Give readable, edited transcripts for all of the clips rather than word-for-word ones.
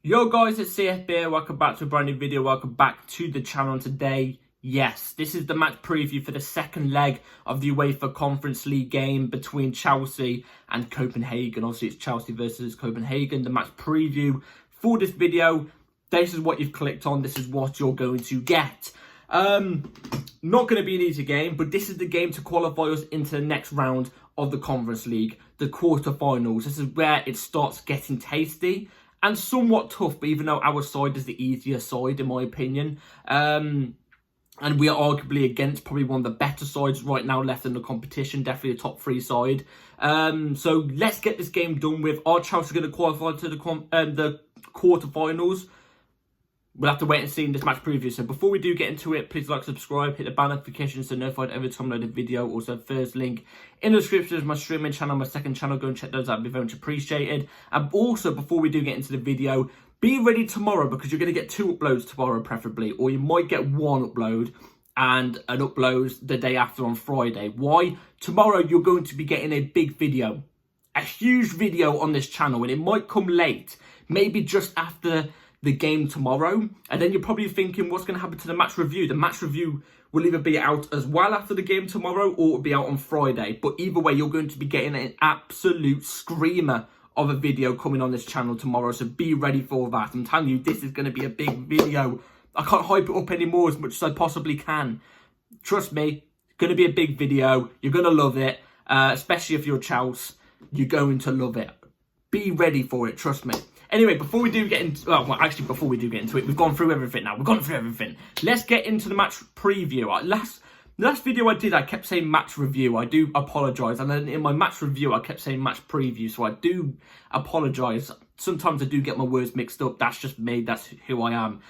Yo guys, it's CFB. Welcome back to a brand new video. Welcome back to the channel. Today, yes, this is the match preview for the second leg of the UEFA Conference League game between Chelsea and Copenhagen. Obviously, it's Chelsea versus Copenhagen. The match preview for this video. This is what you've clicked on. This is what you're going to get. Not going to be an easy game, but this is the game to qualify us into the next round of the Conference League, the quarterfinals. This is where it starts getting tasty and somewhat tough, but even though our side is the easier side, in my opinion, and we are arguably against probably one of the better sides right now left in the competition, definitely a top three side. So let's get this game done with. Are Chelsea going to qualify to the quarterfinals? We'll have to wait and see in this match preview. So before we do get into it, please like, subscribe, hit the bell notification so notified every time I load a video. Also, first link in the description is my streaming channel, my second channel. Go and check those out. It'd be very much appreciated. And also, before we do get into the video, be ready tomorrow because you're going to get 2 uploads tomorrow, preferably. Or you might get 1 upload and an upload the day after on Friday. Why? Tomorrow, you're going to be getting a big video. A huge video on this channel. And it might come late. Maybe just after the game tomorrow, and then you're probably thinking what's going to happen to the match review. The match review will either be out as well after the game tomorrow or it'll be out on Friday, but either way you're going to be getting an absolute screamer of a video coming on this channel tomorrow, so be ready for that. I'm telling you, this is going to be a big video. I can't hype it up anymore as much as I possibly can. Trust me, it's going to be a big video. You're going to love it, especially if you're Chelsea. You're going to love it. Be ready for it, trust me. Anyway, before we do get into, before we do get into it, we've gone through everything now. We've gone through everything. Let's get into the match preview. Last video I did, I kept saying match review. I do apologise. And then in my match review, I kept saying match preview. So I do apologise. Sometimes I do get my words mixed up. That's just me. That's who I am.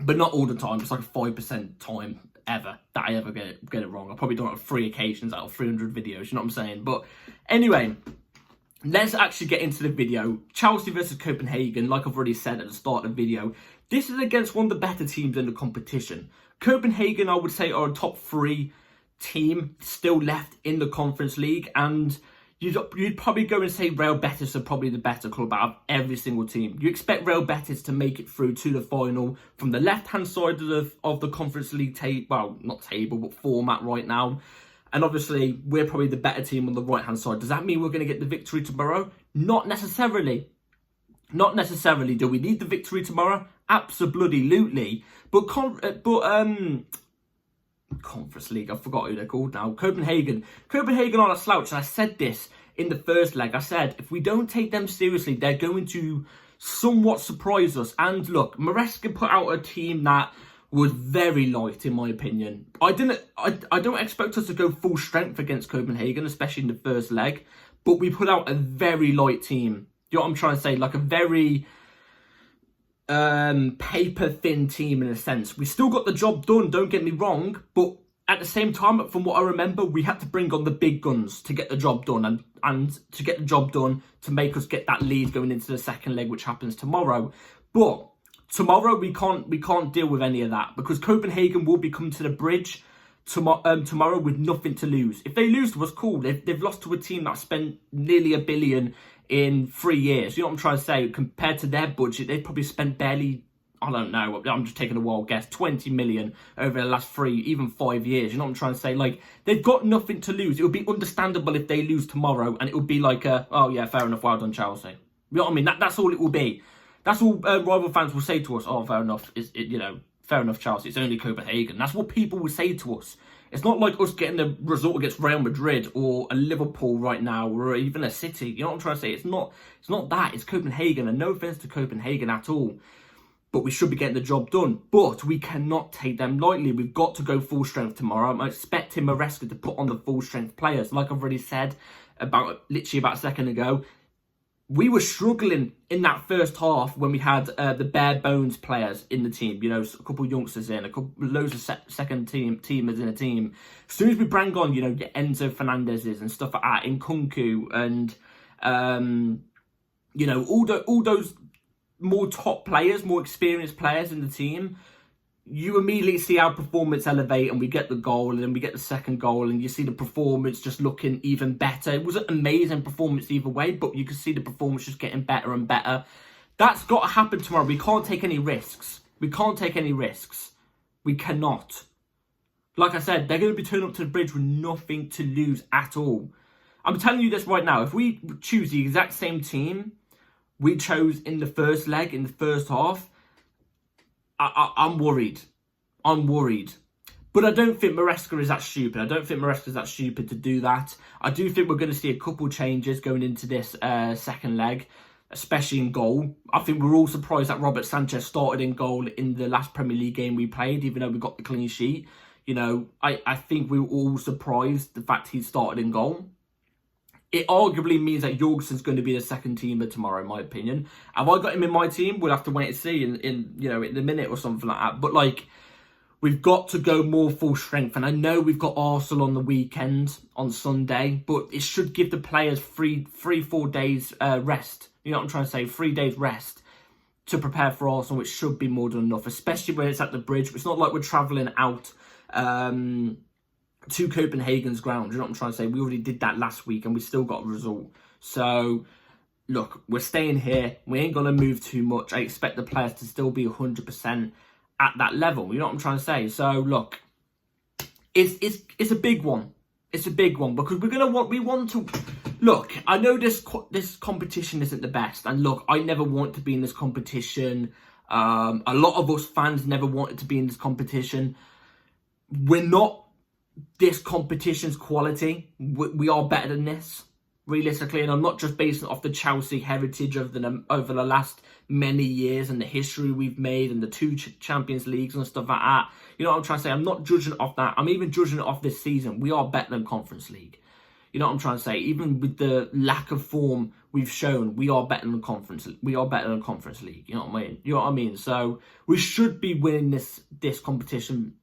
But not all the time. It's like 5% time ever that I ever get it wrong. I've probably done it on 3 occasions out of 300 videos. You know what I'm saying? But anyway, let's actually get into the video. Chelsea versus Copenhagen, like I've already said at the start of the video. This is against one of the better teams in the competition. Copenhagen, I would say, are a top 3 team still left in the Conference League. And you'd probably go and say Real Betis are probably the better club out of every single team. You expect Real Betis to make it through to the final from the left-hand side of the Conference League table. Well, not table, but format right now. And obviously, we're probably the better team on the right-hand side. Does that mean we're going to get the victory tomorrow? Not necessarily. Not necessarily. Do we need the victory tomorrow? Absolutely. But Conference League, I forgot who they're called now. Copenhagen. Copenhagen on a slouch. And I said this in the first leg. I said, if we don't take them seriously, they're going to somewhat surprise us. And look, Maresca put out a team that was very light, in my opinion. I don't expect us to go full strength against Copenhagen, especially in the first leg. But we put out a very light team. You know what I'm trying to say? Like a very paper-thin team in a sense. We still got the job done, don't get me wrong. But at the same time, from what I remember, we had to bring on the big guns to get the job done. And to get the job done, to make us get that lead going into the second leg, which happens tomorrow. But tomorrow, we can't deal with any of that because Copenhagen will be coming to the bridge tomorrow with nothing to lose. If they lose to us, cool. They've lost to a team that spent nearly $1 billion in 3 years. You know what I'm trying to say? Compared to their budget, they've probably spent barely, I don't know, I'm just taking a wild guess, 20 million over the last 3, even 5 years. You know what I'm trying to say? Like, they've got nothing to lose. It would be understandable if they lose tomorrow and it would be like, oh yeah, fair enough, well done, Chelsea. You know what I mean? That's all it will be. That's all rival fans will say to us. Oh, fair enough. Fair enough, Chelsea. It's only Copenhagen. That's what people will say to us. It's not like us getting the result against Real Madrid or a Liverpool right now or even a City. You know what I'm trying to say? It's not that. It's Copenhagen. And no offence to Copenhagen at all. But we should be getting the job done. But we cannot take them lightly. We've got to go full strength tomorrow. I'm expecting Maresca to put on the full strength players. Like I've already said literally about a second ago. We were struggling in that first half when we had the bare bones players in the team. You know, a couple of youngsters in, loads of second teamers in a team. As soon as we bring on, you know, Enzo Fernandez's and stuff like that, Nkunku and you know, all those more top players, more experienced players in the team, you immediately see our performance elevate and we get the goal and then we get the second goal and you see the performance just looking even better. It was an amazing performance either way, but you could see the performance just getting better and better. That's got to happen tomorrow. We can't take any risks. We can't take any risks. We cannot. Like I said, they're going to be turning up to the bridge with nothing to lose at all. I'm telling you this right now. If we choose the exact same team we chose in the first leg, in the first half, I'm worried. I'm worried. But I don't think Maresca is that stupid. I don't think Maresca is that stupid to do that. I do think we're going to see a couple changes going into this second leg, especially in goal. I think we're all surprised that Robert Sanchez started in goal in the last Premier League game we played, even though we got the clean sheet. You know, I think we were all surprised the fact he started in goal. It arguably means that Jorgensen's going to be the second teamer tomorrow, in my opinion. Have I got him in my team? We'll have to wait and see in a minute or something like that. But like, we've got to go more full strength. And I know we've got Arsenal on the weekend, on Sunday, but it should give the players 4 days rest. You know what I'm trying to say? 3 days rest to prepare for Arsenal, which should be more than enough, especially when it's at the bridge. It's not like we're travelling out to Copenhagen's ground. You know what I'm trying to say? We already did that last week and we still got a result. So, look, we're staying here. We ain't going to move too much. I expect the players to still be 100% at that level. You know what I'm trying to say? So, look, it's a big one. It's a big one because we want to... Look, I know this competition isn't the best. And look, I never want to be in this competition. A lot of us fans never wanted to be in this competition. We're not this competition's quality. We are better than this, realistically. And I'm not just basing it off the Chelsea heritage of over the last many years and the history we've made and the 2 Champions Leagues and stuff like that. You know what I'm trying to say? I'm not judging it off that. I'm even judging it off this season. We are better than Conference League. You know what I'm trying to say? Even with the lack of form we've shown, we are better than Conference. We are better than Conference League. You know what I mean? You know what I mean? So we should be winning this competition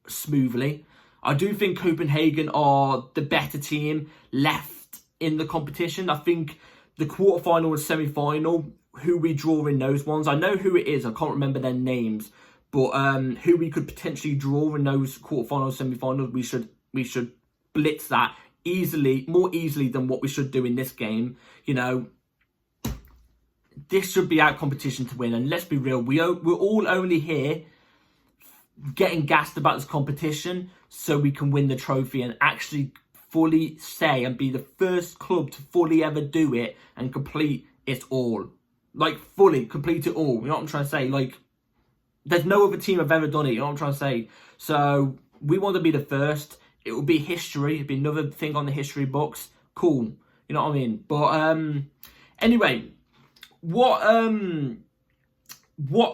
smoothly. I do think Copenhagen are the better team left in the competition. I think the quarterfinal and semi-final, who we draw in those ones, I know who it is. I can't remember their names, but who we could potentially draw in those quarterfinals, semi-finals, we should blitz that more easily than what we should do in this game. You know, this should be our competition to win. And let's be real, we're all only here getting gassed about this competition so we can win the trophy and actually fully say and be the first club to fully ever do it and complete it all. Like, fully complete it all. You know what I'm trying to say? Like, there's no other team have ever done it. You know what I'm trying to say? So, we want to be the first. It will be history. It'll be another thing on the history books. Cool. You know what I mean? But, anyway, what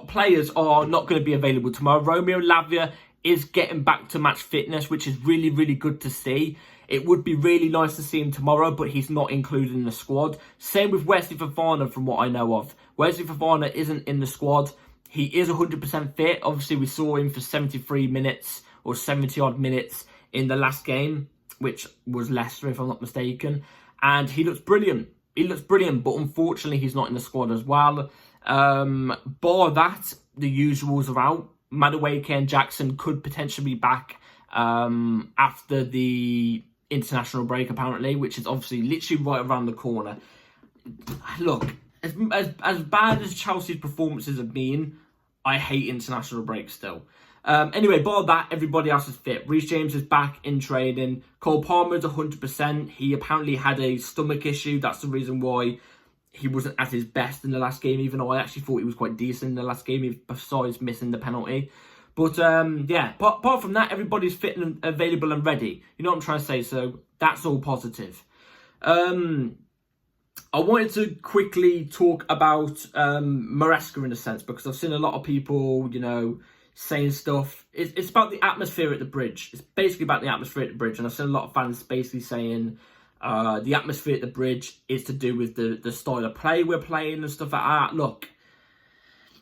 players are not going to be available tomorrow? Romeo Lavia is getting back to match fitness, which is really, really good to see. It would be really nice to see him tomorrow, but he's not included in the squad. Same with Wesley Fofana, from what I know of. Wesley Fofana isn't in the squad. He is 100% fit. Obviously, we saw him for 73 minutes or 70-odd minutes in the last game, which was Leicester, if I'm not mistaken. And he looks brilliant. He looks brilliant, but unfortunately, he's not in the squad as well. Bar that, the usuals are out. Madueke and Jackson could potentially be back after the international break, apparently, which is obviously literally right around the corner. Look, as bad as Chelsea's performances have been, I hate international breaks still. Anyway, bar that, everybody else is fit. Reece James is back in training. Cole Palmer's 100%. He apparently had a stomach issue. That's the reason why he wasn't at his best in the last game, even though I actually thought he was quite decent in the last game, besides missing the penalty. But, yeah, apart from that, everybody's fit and available and ready. You know what I'm trying to say? So, that's all positive. I wanted to quickly talk about Maresca in a sense, because I've seen a lot of people, you know, saying stuff. It's about the atmosphere at the bridge. It's basically about the atmosphere at the bridge. And I've seen a lot of fans basically saying the atmosphere at the bridge is to do with the style of play we're playing and stuff like that. Look,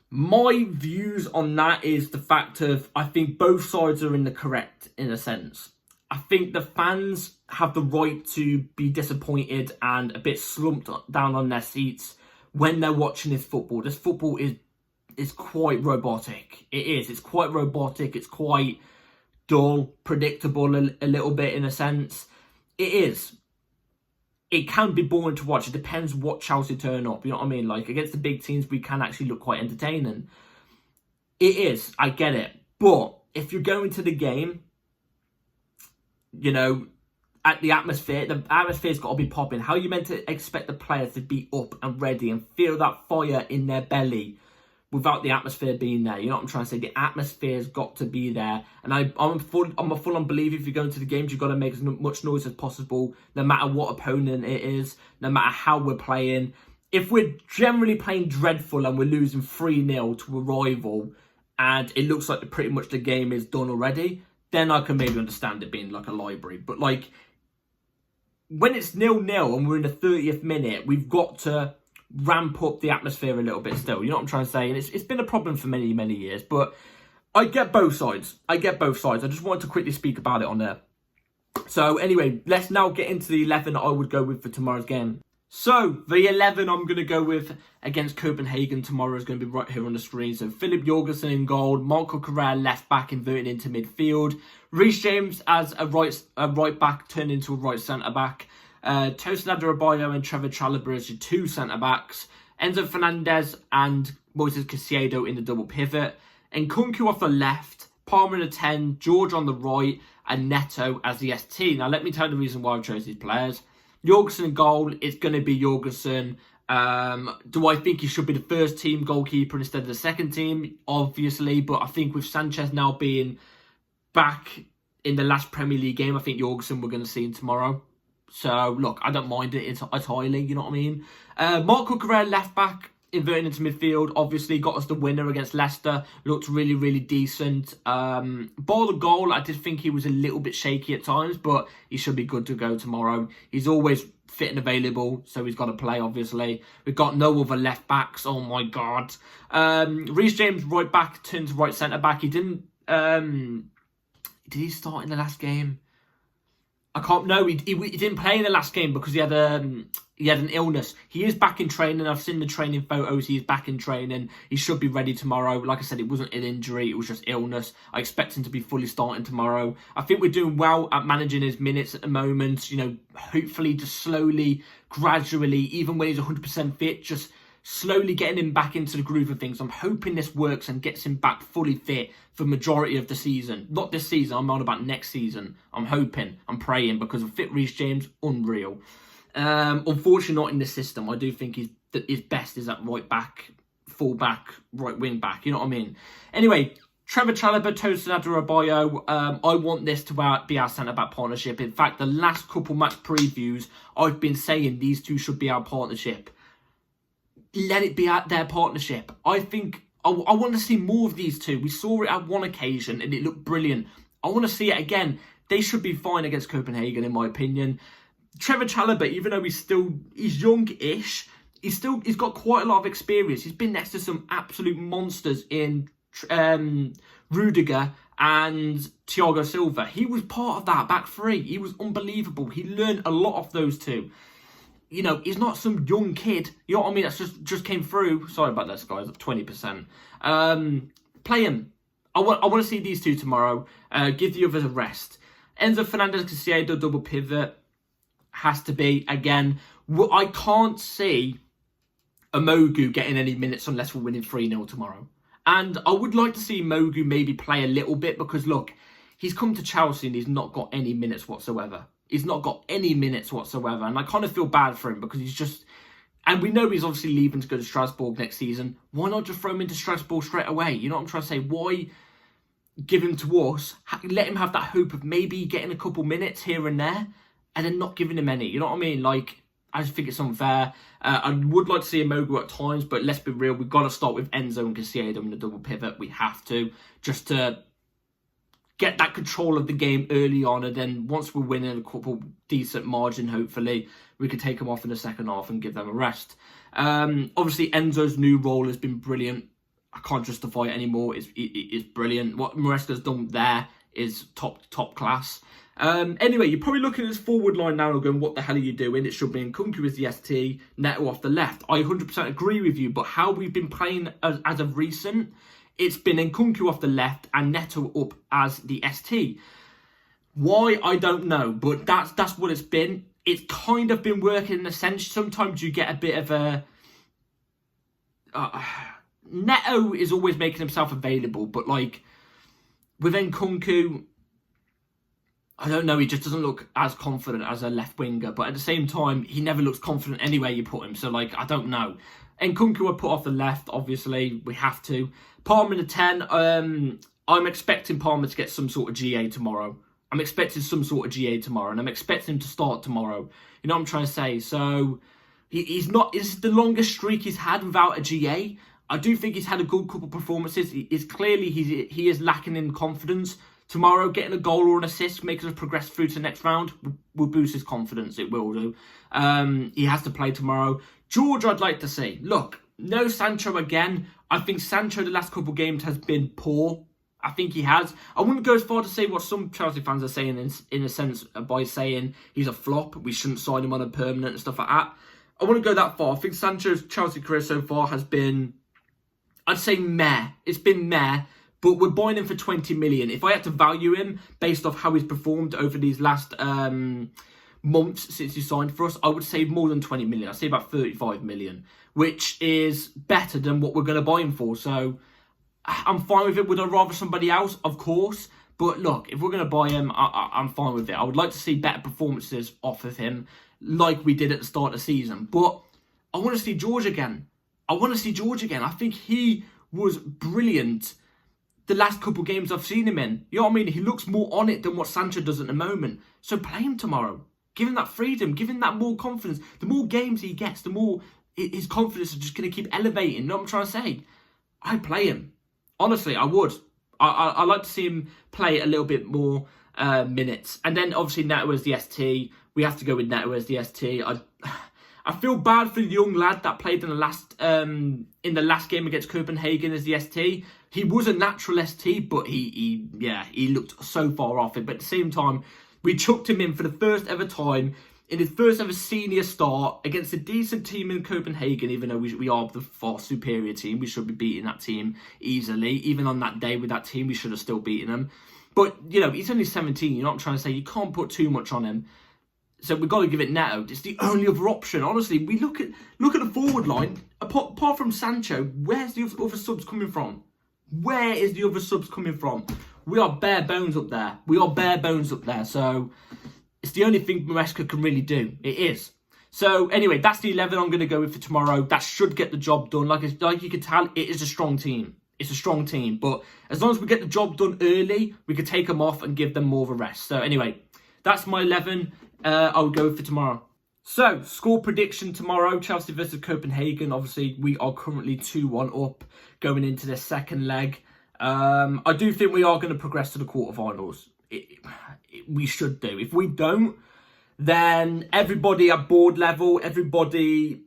my views on that is the fact of, I think both sides are in the correct, in a sense. I think the fans have the right to be disappointed and a bit slumped down on their seats when they're watching this football. This football is quite robotic. It is. It's quite robotic. It's quite dull, predictable a little bit in a sense. It is. it can be boring to watch. It depends what Chelsea turn up. You know what I mean? Like, against the big teams, we can actually look quite entertaining. It is. I get it. But if you're going to the game, you know, at the atmosphere's got to be popping. How are you meant to expect the players to be up and ready and feel that fire in their belly without the atmosphere being there? You know what I'm trying to say? The atmosphere's got to be there. And I'm a full-on believer, if you're going to the games, you've got to make as much noise as possible, no matter what opponent it is, no matter how we're playing. If we're generally playing dreadful and we're losing 3-0 to a rival, and it looks like pretty much the game is done already, then I can maybe understand it being like a library. But like, when it's 0-0 and we're in the 30th minute, we've got to ramp up the atmosphere a little bit still. You know what I'm trying to say? And it's been a problem for many, many years. But I get both sides. I just wanted to quickly speak about it on there. So anyway, let's now get into the 11 I would go with for tomorrow's game. So, the 11 I'm going to go with against Copenhagen tomorrow is going to be right here on the screen. So, Philip Jorgensen in goal, Marco Correa left back inverting into midfield, Reece James as a right back turned into a right centre back, Tosin Adarabioyo and Trevor Chalobah as your two centre backs, Enzo Fernandez and Moises Caicedo in the double pivot, and Nkunku off the left, Palmer in the 10, George on the right, and Neto as the ST. Now, let me tell you the reason why I chose these players. Jorgensen in goal, it's going to be Jorgensen. Do I think he should be the first team goalkeeper instead of the second team? Obviously, but I think with Sanchez now being back in the last Premier League game, I think Jorgensen we're going to see him tomorrow. So, look, I don't mind it entirely, you know what I mean? Marco Correa left back, inverting into midfield, obviously got us the winner against Leicester, looked really, really decent. Ball of goal, I did think he was a little bit shaky at times, but he should be good to go tomorrow. He's always fit and available, so he's got to play, obviously. We've got no other left backs, oh my god. Reece James, right back, turned to right centre back. He didn't, did he start in the last game? I can't. No, he didn't play in the last game because he had an illness. He is back in training. I've seen the training photos. He's back in training. He should be ready tomorrow. Like I said, it wasn't an injury. It was just illness. I expect him to be fully starting tomorrow. I think we're doing well at managing his minutes at the moment. You know, hopefully just slowly, gradually, even when he's 100% fit, just slowly getting him back into the groove of things. I'm hoping this works and gets him back fully fit for the majority of the season. Not this season, I'm on about next season. I'm hoping, I'm praying, because of fit Reece James, unreal. Unfortunately not in this system. I do think his best is at right back, full back, right wing back, you know what I mean? Anyway, Trevor Chalobah, Tosin Adarabioyo, I want this to be our centre-back partnership. In fact, the last couple match previews, I've been saying these two should be our partnership. Let it be at their partnership. I think I want to see more of these two. We saw it at one occasion and it looked brilliant. I want to see it again. They should be fine against Copenhagen, in my opinion. Trevor Chalobah, even though he's young-ish, he's got quite a lot of experience. He's been next to some absolute monsters in Rudiger and Thiago Silva. He was part of that back three. He was unbelievable. He learned a lot off those two. You know, he's not some young kid. You know what I mean? That's just came through. Sorry about this, guys. 20%. Play him. I want to see these two tomorrow. Give the others a rest. Enzo Fernandez Caicedo double pivot has to be again. I can't see Mogu getting any minutes unless we're winning 3-0 tomorrow. And I would like to see Mogu maybe play a little bit because look, he's come to Chelsea and he's not got any minutes whatsoever. He's not got any minutes whatsoever. And I kind of feel bad for him because he's just... And we know he's obviously leaving to go to Strasbourg next season. Why not just throw him into Strasbourg straight away? You know what I'm trying to say? Why give him to us? Let him have that hope of maybe getting a couple minutes here and there and then not giving him any. You know what I mean? Like, I just think it's unfair. I would like to see a Mogu at times, but let's be real. We've got to start with Enzo and Caicedo in the double pivot. We have to. Just to get that control of the game early on, and then once we're winning a couple decent margin, hopefully, we can take them off in the second half and give them a rest. Obviously, Enzo's new role has been brilliant. I can't justify it anymore. It's brilliant. What Maresca's done there is top class. Anyway, you're probably looking at this forward line now and going, what the hell are you doing? It should be Nkunku as the ST, Neto off the left. I 100% agree with you, but how we've been playing as of recent, it's been Nkunku off the left and Neto up as the ST. Why, I don't know, but that's what it's been. it's kind of been working in a sense. Sometimes you get a bit of a... Neto is always making himself available, but like with Nkunku, I don't know, he just doesn't look as confident as a left winger, but at the same time, he never looks confident anywhere you put him, so like, I don't know. Nkunku would put off the left, obviously, we have to. Palmer in the 10, I'm expecting Palmer to get some sort of GA tomorrow. I'm expecting some sort of GA tomorrow, and I'm expecting him to start tomorrow. You know what I'm trying to say? So, he's not, it's the longest streak he's had without a GA. I do think he's had a good couple of performances. It's clearly he is lacking in confidence. Tomorrow, getting a goal or an assist, making us progress through to the next round, will boost his confidence. It will do. He has to play tomorrow. George, I'd like to see. Look, no Sancho again. I think Sancho the last couple of games has been poor. I think he has. I wouldn't go as far to say what some Chelsea fans are saying in a sense by saying he's a flop. We shouldn't sign him on a permanent and stuff like that. I wouldn't go that far. I think Sancho's Chelsea career so far has been, I'd say meh. It's been meh. But we're buying him for 20 million. If I had to value him based off how he's performed over these last months since he signed for us, I would say more than 20 million. I'd say about 35 million, which is better than what we're going to buy him for. So I'm fine with it. Would I rather somebody else? Of course. But look, if we're going to buy him, I'm fine with it. I would like to see better performances off of him like we did at the start of the season. But I want to see George again. I think he was brilliant the last couple of games I've seen him in. You know what I mean? He looks more on it than what Sancho does at the moment. So play him tomorrow. Give him that freedom. Give him that more confidence. The more games he gets, the more his confidence is just going to keep elevating. You know what I'm trying to say? I'd play him. Honestly, I would. I'd like to see him play a little bit more minutes. And then obviously Neto as the ST. We have to go with Neto as the ST. I feel bad for the young lad that played in the last game against Copenhagen as the ST. He was a natural ST, but he looked so far off it. But at the same time, we chucked him in for the first ever time in his first ever senior start against a decent team in Copenhagen. Even though we are the far superior team, we should be beating that team easily. Even on that day with that team, we should have still beaten them. But you know, he's only 17. You know what I'm trying to say? You can't put too much on him. So we've got to give it Neto. It's the only other option. Honestly, we look at the forward line. Apart from Sancho, where's the other subs coming from? Where is the other subs coming from? We are bare bones up there. So it's the only thing Maresca can really do. It is. So anyway, that's the 11 I'm going to go with for tomorrow. That should get the job done. Like you can tell, it is a strong team. It's a strong team. But as long as we get the job done early, we could take them off and give them more of a rest. So anyway, that's my 11. I'll go for tomorrow. So, score prediction tomorrow, Chelsea versus Copenhagen. Obviously, we are currently 2-1 up going into the second leg. I do think we are going to progress to the quarterfinals. We should do. If we don't, then everybody at board level, everybody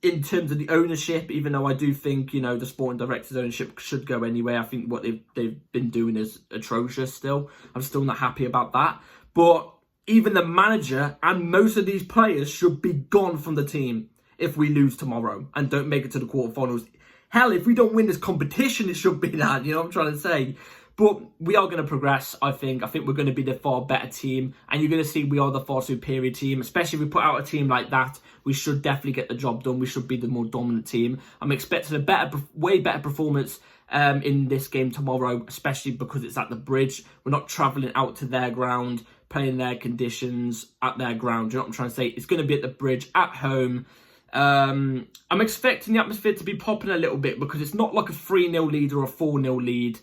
in terms of the ownership, even though I do think, you know, the sporting director's ownership should go anyway. I think what they've been doing is atrocious still. I'm still not happy about that. But even the manager and most of these players should be gone from the team if we lose tomorrow and don't make it to the quarterfinals. Hell, if we don't win this competition, it should be that. You know what I'm trying to say? But we are going to progress, I think. I think we're going to be the far better team. And you're going to see we are the far superior team. Especially if we put out a team like that, we should definitely get the job done. We should be the more dominant team. I'm expecting a way better performance in this game tomorrow, especially because it's at the Bridge. We're not travelling out to their ground, playing their conditions at their ground. You know what I'm trying to say? It's going to be at the Bridge, at home. I'm expecting the atmosphere to be popping a little bit because it's not like a 3-0 lead or a 4-0 lead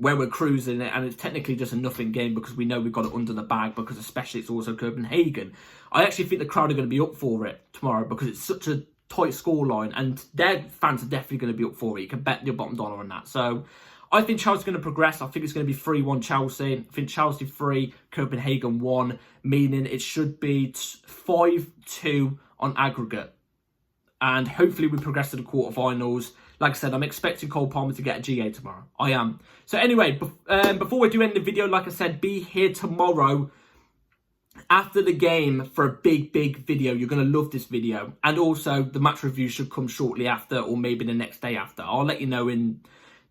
where we're cruising it, and it's technically just a nothing game because we know we've got it under the bag, because especially it's also Copenhagen. I actually think the crowd are going to be up for it tomorrow because it's such a tight scoreline, and their fans are definitely going to be up for it. You can bet your bottom dollar on that. So I think Chelsea's going to progress. I think it's going to be 3-1 Chelsea. I think Chelsea 3, Copenhagen 1, meaning it should be 5-2 on aggregate. And hopefully we progress to the quarterfinals. Like I said, I'm expecting Cole Palmer to get a GA tomorrow. I am. So anyway, before we do end the video, like I said, be here tomorrow after the game for a big video. You're going to love this video. And also, the match review should come shortly after, or maybe the next day after. I'll let you know in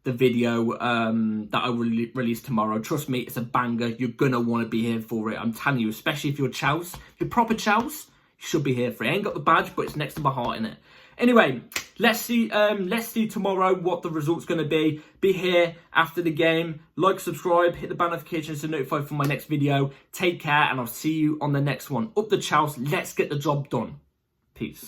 the video that I will release tomorrow. Trust me, it's a banger. You're gonna want to be here for it. I'm telling you, especially if you're Chels. If you're proper Chels, you should be here for it. I ain't got the badge, but it's next to my heart in it. Anyway, let's see tomorrow what the result's going to be. Be here after the game. Like, subscribe, hit the bell notifications to notify for my next video. Take care, and I'll see you on the next one. Up the Chels. Let's get the job done. Peace.